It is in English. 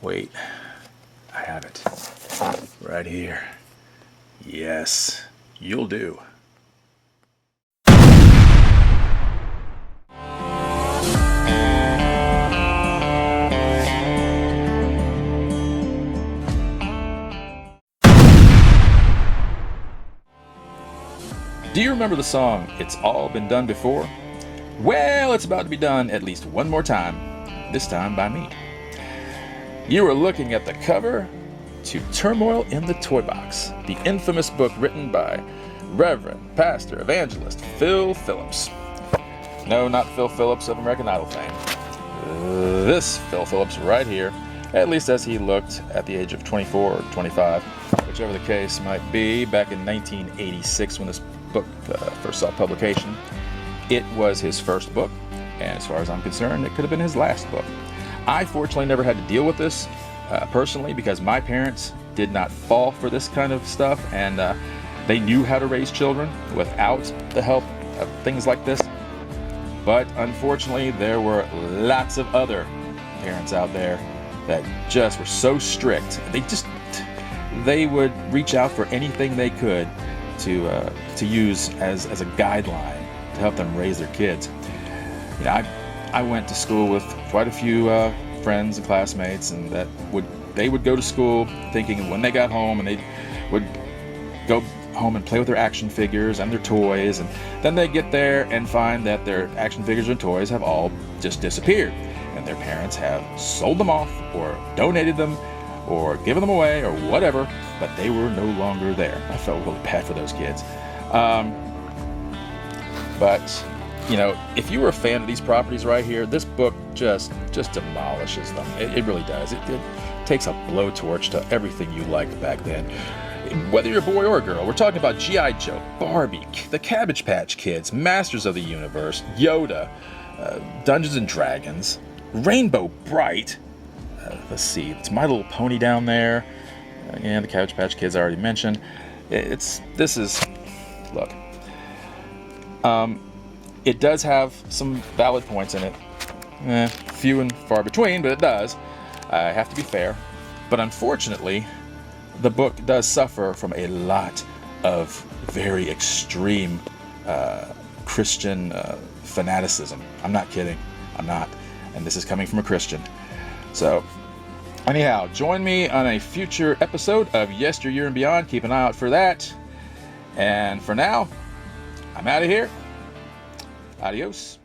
Wait, I have it. Right here. Yes, you'll do. Do you remember the song, It's All Been Done Before? Well, it's about to be done at least one more time, this time by me. You are looking at the cover to Turmoil in the Toybox, the infamous book written by Reverend Pastor Evangelist Phil Phillips. No, not Phil Phillips of American Idol fame. This Phil Phillips right here, at least as he looked at the age of 24 or 25, whichever the case might be, back in 1986 when this book first saw publication. It was his first book, and as far as I'm concerned, it could have been his last book. I fortunately never had to deal with this personally because my parents did not fall for this kind of stuff, and they knew how to raise children without the help of things like this. But unfortunately, there were lots of other parents out there that just were so strict. They would reach out for anything they could to use as a guideline to help them raise their kids. You know, I went to school with quite a few friends and classmates, and they would go to school thinking when they got home, and they would go home and play with their action figures and their toys, and then they get there and find that their action figures and toys have all just disappeared, and their parents have sold them off or donated them or given them away or whatever, but they were no longer there. I felt really bad for those kids. But you know, if you were a fan of these properties right here, this book just demolishes them. It really does. It takes a blowtorch to everything you liked back then. Whether you're a boy or a girl, we're talking about G.I. Joe, Barbie, the Cabbage Patch Kids, Masters of the Universe, Yoda, Dungeons and Dragons, Rainbow Bright. Let's see, it's My Little Pony down there. Yeah, the Cabbage Patch Kids I already mentioned. Look. It does have some valid points in it. Few and far between, but it does. I have to be fair. But unfortunately, the book does suffer from a lot of very extreme Christian fanaticism. I'm not kidding. I'm not. And this is coming from a Christian. So, anyhow, join me on a future episode of Yesteryear and Beyond. Keep an eye out for that. And for now, I'm out of here. Adios.